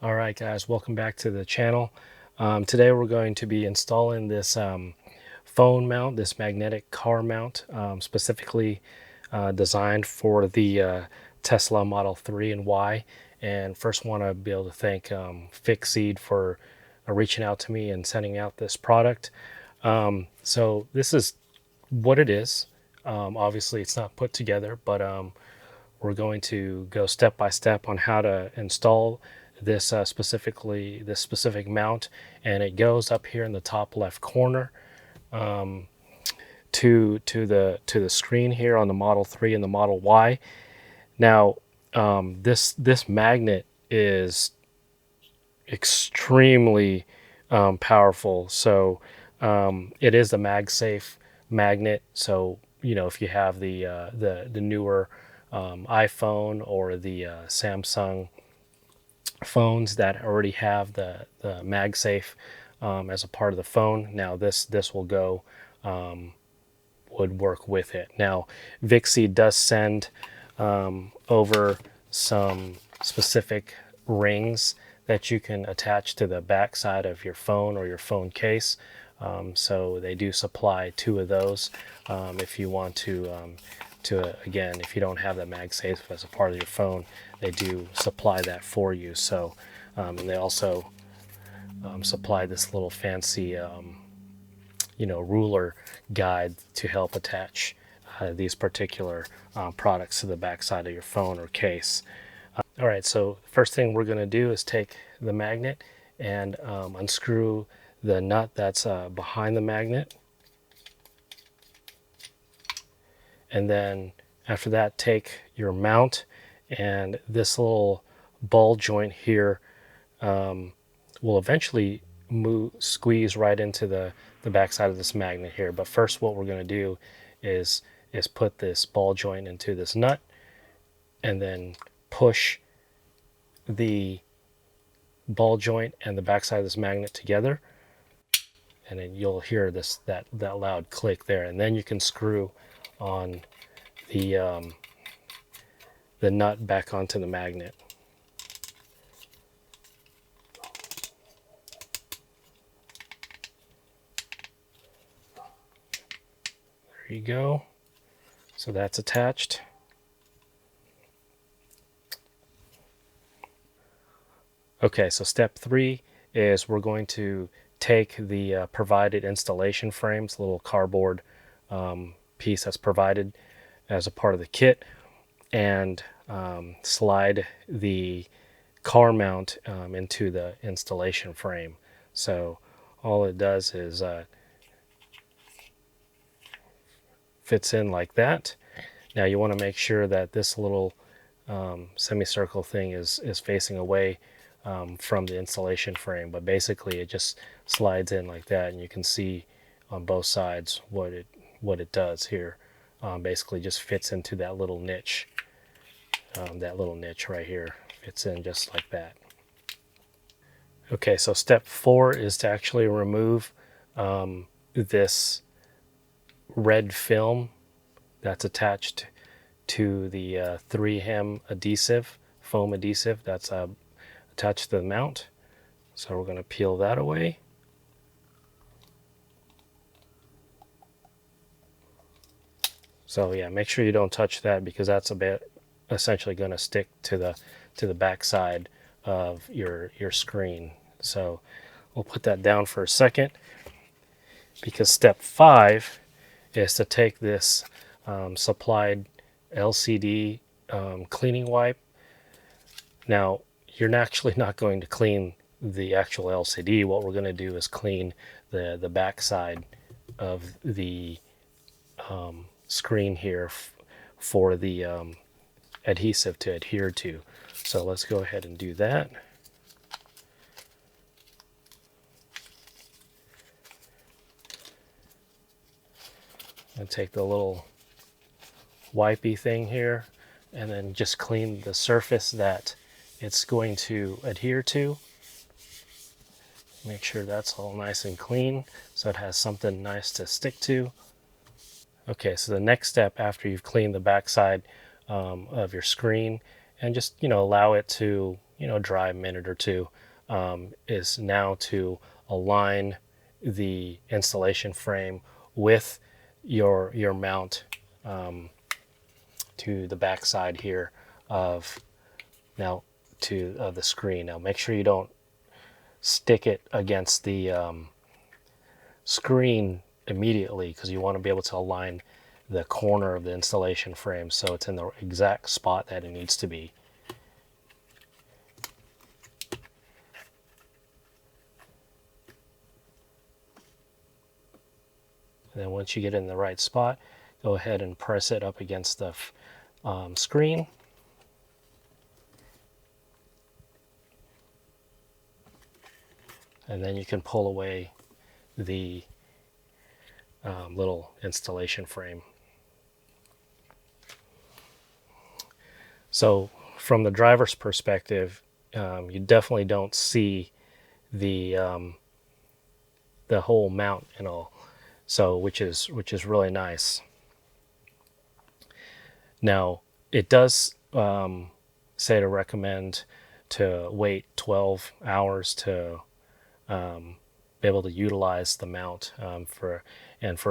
All right, guys, welcome back to the channel. Today we're going to be installing this phone mount, this magnetic car mount, specifically designed for the Tesla Model 3 and Y. And first want to be able to thank Vicseed for reaching out to me and sending out this product. So this is what it is. Obviously, it's not put together, but we're going to go step by step on how to install this this specific mount, and it goes up here in the top left corner to the screen here on the Model 3 and the Model Y. Now, this magnet is extremely powerful. So it is a MagSafe magnet. So if you have the newer iPhone or the Samsung phones that already have the MagSafe as a part of the phone, now this will go would work with it. Now, Vicseed does send over some specific rings that you can attach to the back side of your phone or your phone case. So they do supply 2 of those if you want to again, if you don't have that MagSafe as a part of your phone, they do supply that for you. So and they also supply this little fancy ruler guide to help attach these particular products to the back side of your phone or case. All right, so first thing we're going to do is take the magnet and unscrew the nut that's behind the magnet. And then after that, take your mount, and this little ball joint here will eventually squeeze right into the back side of this magnet here. But first, what we're going to do is put this ball joint into this nut and then push the ball joint and the back side of this magnet together, and then you'll hear that loud click there, and then you can screw on the nut back onto the magnet. There you go. So that's attached. Okay, so step 3 is we're going to take the provided installation frames, little cardboard piece that's provided as a part of the kit, and slide the car mount into the installation frame. So all it does is fits in like that. Now you want to make sure that this little semicircle thing is facing away from the installation frame, but basically it just slides in like that, and you can see on both sides what it does here. Basically just fits into that little niche. That little niche right here fits in just like that. Okay, so step 4 is to actually remove this red film that's attached to the 3hem adhesive, foam adhesive that's attached to the mount. So we're going to peel that away. So yeah, make sure you don't touch that, because that's essentially going to stick to the back side of your screen. So we'll put that down for a second, because step 5 is to take this supplied LCD cleaning wipe. Now, you're actually not going to clean the actual LCD. What we're going to do is clean the back side of the screen here for the adhesive to adhere to. So let's go ahead and do that. And take the little wipey thing here and then just clean the surface that it's going to adhere to. Make sure that's all nice and clean so it has something nice to stick to. Okay, so the next step after you've cleaned the back side of your screen, and just allow it to dry minute or two, is now to align the installation frame with your mount to the back side here of now to the screen. Now make sure you don't stick it against the screen immediately, because you want to be able to align the corner of the installation frame so it's in the exact spot that it needs to be. And then once you get it in the right spot, go ahead and press it up against the screen. And then you can pull away the little installation frame. So from the driver's perspective, you definitely don't see the whole mount and all, so which is really nice. Now it does say to recommend to wait 12 hours to be able to utilize the mount for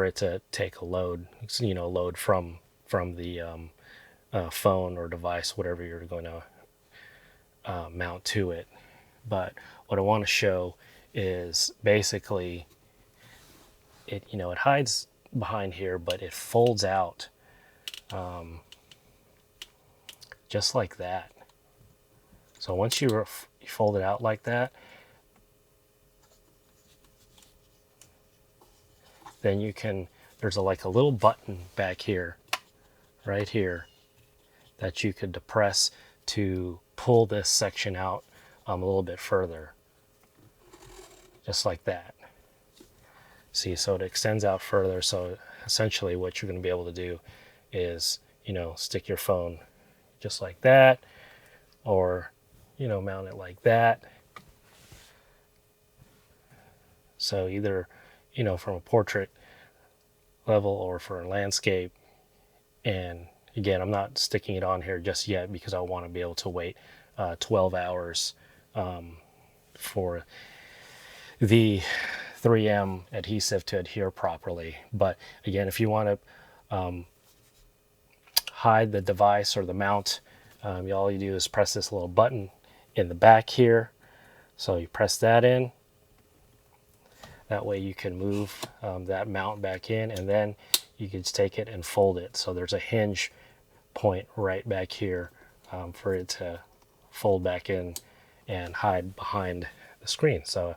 it to take a load, load from the phone or device, whatever you're going to mount to it. But what I want to show is basically it hides behind here, but it folds out just like that. So once you fold it out like that, then you can, there's like a little button back here, right here, that you could depress to pull this section out a little bit further, just like that. See, so it extends out further. So essentially what you're going to be able to do is, stick your phone just like that, or, mount it like that. So either, from a portrait level or for a landscape. And again, I'm not sticking it on here just yet because I want to be able to wait 12 hours for the 3M adhesive to adhere properly. But again, if you want to hide the device or the mount, all you do is press this little button in the back here. So you press that in. That way you can move that mount back in, and then you can just take it and fold it. So there's a hinge point right back here for it to fold back in and hide behind the screen. So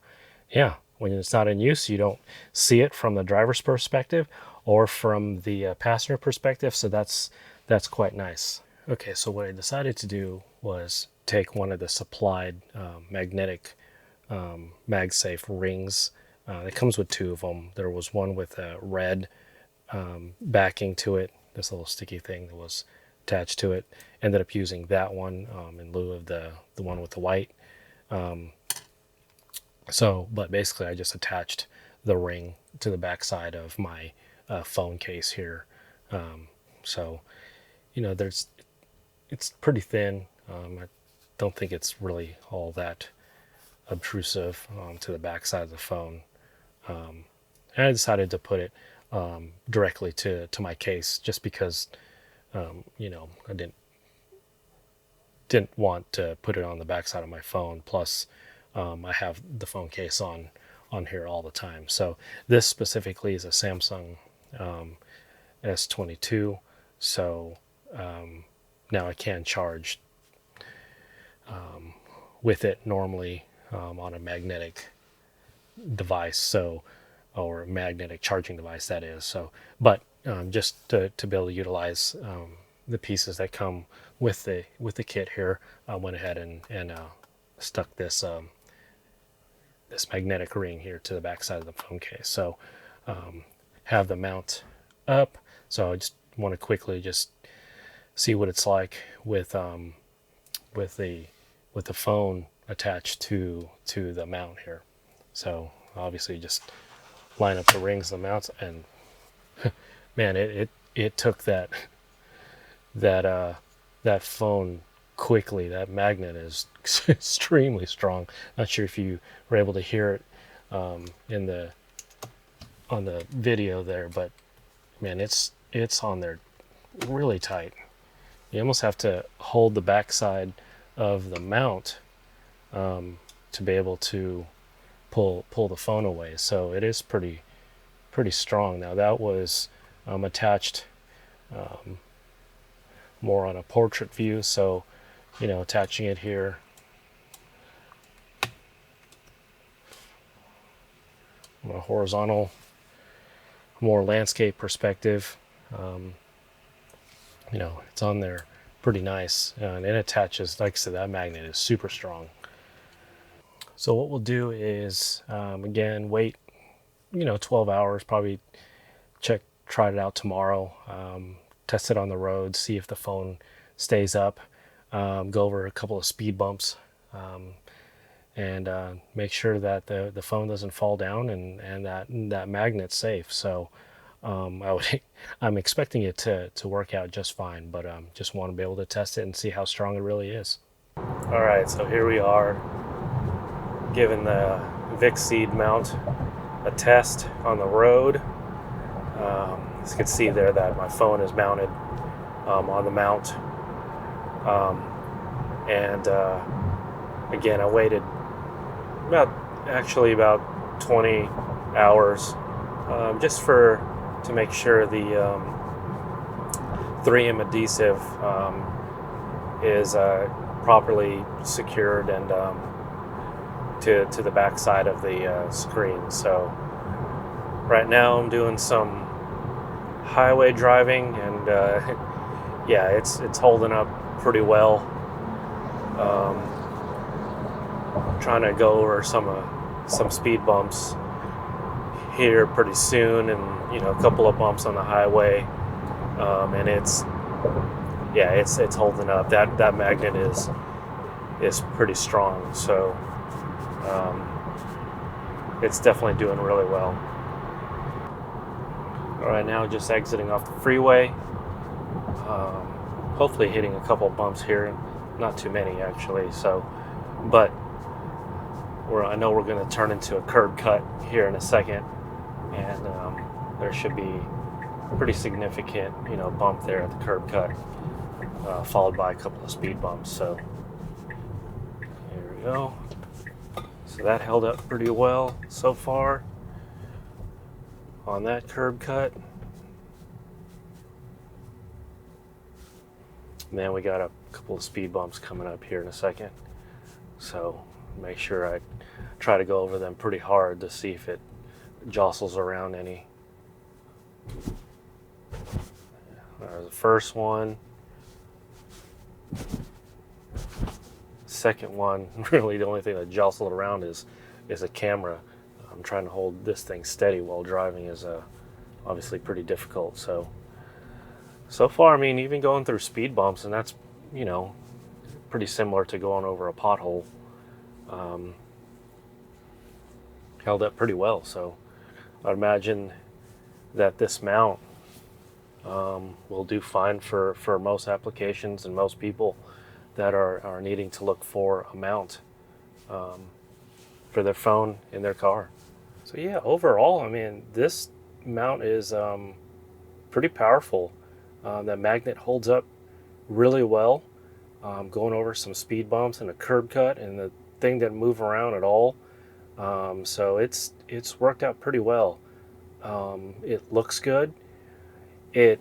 yeah, when it's not in use, you don't see it from the driver's perspective or from the passenger perspective. So that's quite nice. Okay, so what I decided to do was take one of the supplied magnetic MagSafe rings. It comes with two of them. There was one with a red backing to it, this little sticky thing that was attached to it. Ended up using that one in lieu of the one with the white. But basically I just attached the ring to the back side of my phone case here. It's pretty thin. I don't think it's really all that obtrusive to the back side of the phone. And I decided to put it directly to my case just because, I didn't want to put it on the back side of my phone. Plus, I have the phone case on here all the time. So this specifically is a Samsung S22. So now I can charge with it normally on a magnetic device, or magnetic charging device, that is. So, but just to be able to utilize the pieces that come with the kit here, I went ahead and stuck this this magnetic ring here to the back side of the phone case. So have the mount up. So I just want to quickly just see what it's like with the phone attached to the mount here. So obviously just line up the rings, the mounts, and man, it took that phone quickly. That magnet is extremely strong. Not sure if you were able to hear it in the on the video there, but man, it's on there really tight. You almost have to hold the backside of the mount to be able to pull the phone away. So it is pretty strong. Now that was attached more on a portrait view, so attaching it here, from a horizontal, more landscape perspective, it's on there pretty nice, and it attaches. Like I said, that magnet is super strong. So what we'll do is again wait 12 hours, probably try it out tomorrow, test it on the road, see if the phone stays up, go over a couple of speed bumps, and make sure that the phone doesn't fall down, and that magnet's safe. So I'm expecting it to work out just fine, but just want to be able to test it and see how strong it really is. All right, so here we are, giving the Vicseed mount a test on the road. As you can see there that my phone is mounted on the mount, and again I waited about 20 hours just to make sure the 3M adhesive is properly secured and to the back side of the screen. So right now I'm doing some highway driving, and yeah, it's holding up pretty well. Trying to go over some speed bumps here pretty soon, and a couple of bumps on the highway, and it's holding up. That magnet is pretty strong, so it's definitely doing really well. All right, now just exiting off the freeway, hopefully hitting a couple bumps here, not too many actually, but I know we're going to turn into a curb cut here in a second, and there should be a pretty significant bump there at the curb cut, followed by a couple of speed bumps. So here we go. So that held up pretty well so far on that curb cut. And then we got a couple of speed bumps coming up here in a second, so make sure I try to go over them pretty hard to see if it jostles around any. There's the first one. Second one, really the only thing that jostled around is a camera. I'm trying to hold this thing steady while driving is obviously pretty difficult. So far, I mean, even going through speed bumps, and that's pretty similar to going over a pothole, held up pretty well. So I'd imagine that this mount will do fine for most applications and most people that are needing to look for a mount for their phone in their car. So yeah, overall, I mean, this mount is pretty powerful. That magnet holds up really well, going over some speed bumps and a curb cut, and the thing didn't move around at all. So it's worked out pretty well. It looks good. The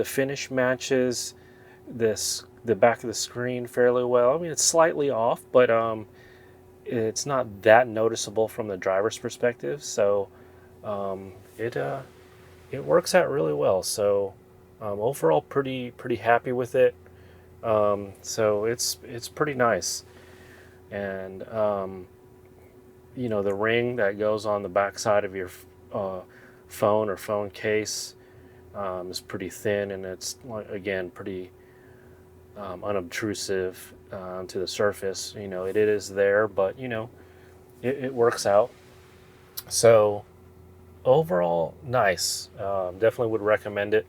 finish matches the back of the screen fairly well. I mean, it's slightly off, but it's not that noticeable from the driver's perspective. So it works out really well. So overall, pretty happy with it. So it's pretty nice. And the ring that goes on the back side of your phone or phone case is pretty thin, and it's again pretty unobtrusive to the surface. It is there, but it works out. So overall, nice. Definitely would recommend it.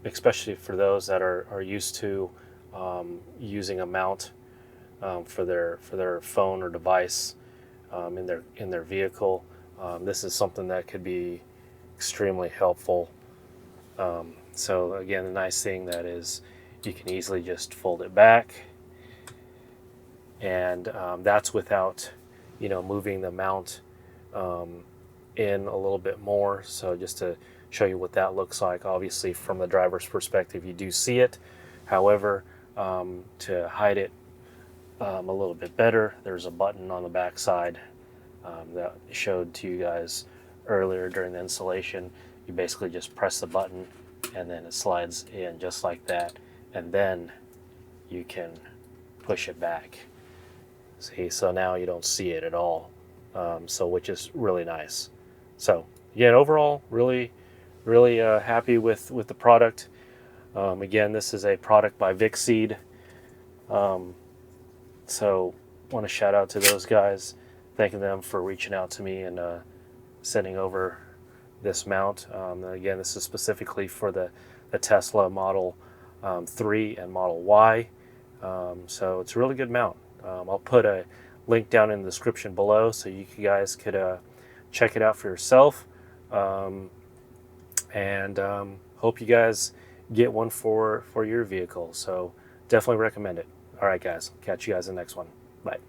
especially for those that are used to using a mount for their phone or device in their vehicle. This is something that could be extremely helpful. So again, the nice thing that is you can easily just fold it back, and that's without moving the mount in a little bit more. So just to show you what that looks like, obviously from the driver's perspective you do see it. However, to hide it a little bit better, there's a button on the back side that I showed to you guys earlier during the installation. You basically just press the button and then it slides in just like that, and then you can push it back. See, so now you don't see it at all, so which is really nice. So again, overall, really happy with the product. Again, this is a product by Vicseed. So want to shout out to those guys, thanking them for reaching out to me and sending over this mount. Again, this is specifically for the Tesla Model 3 and Model Y. So it's a really good mount. I'll put a link down in the description below so you guys could check it out for yourself. And hope you guys get one for your vehicle. So definitely recommend it. All right, guys. Catch you guys in the next one. Bye.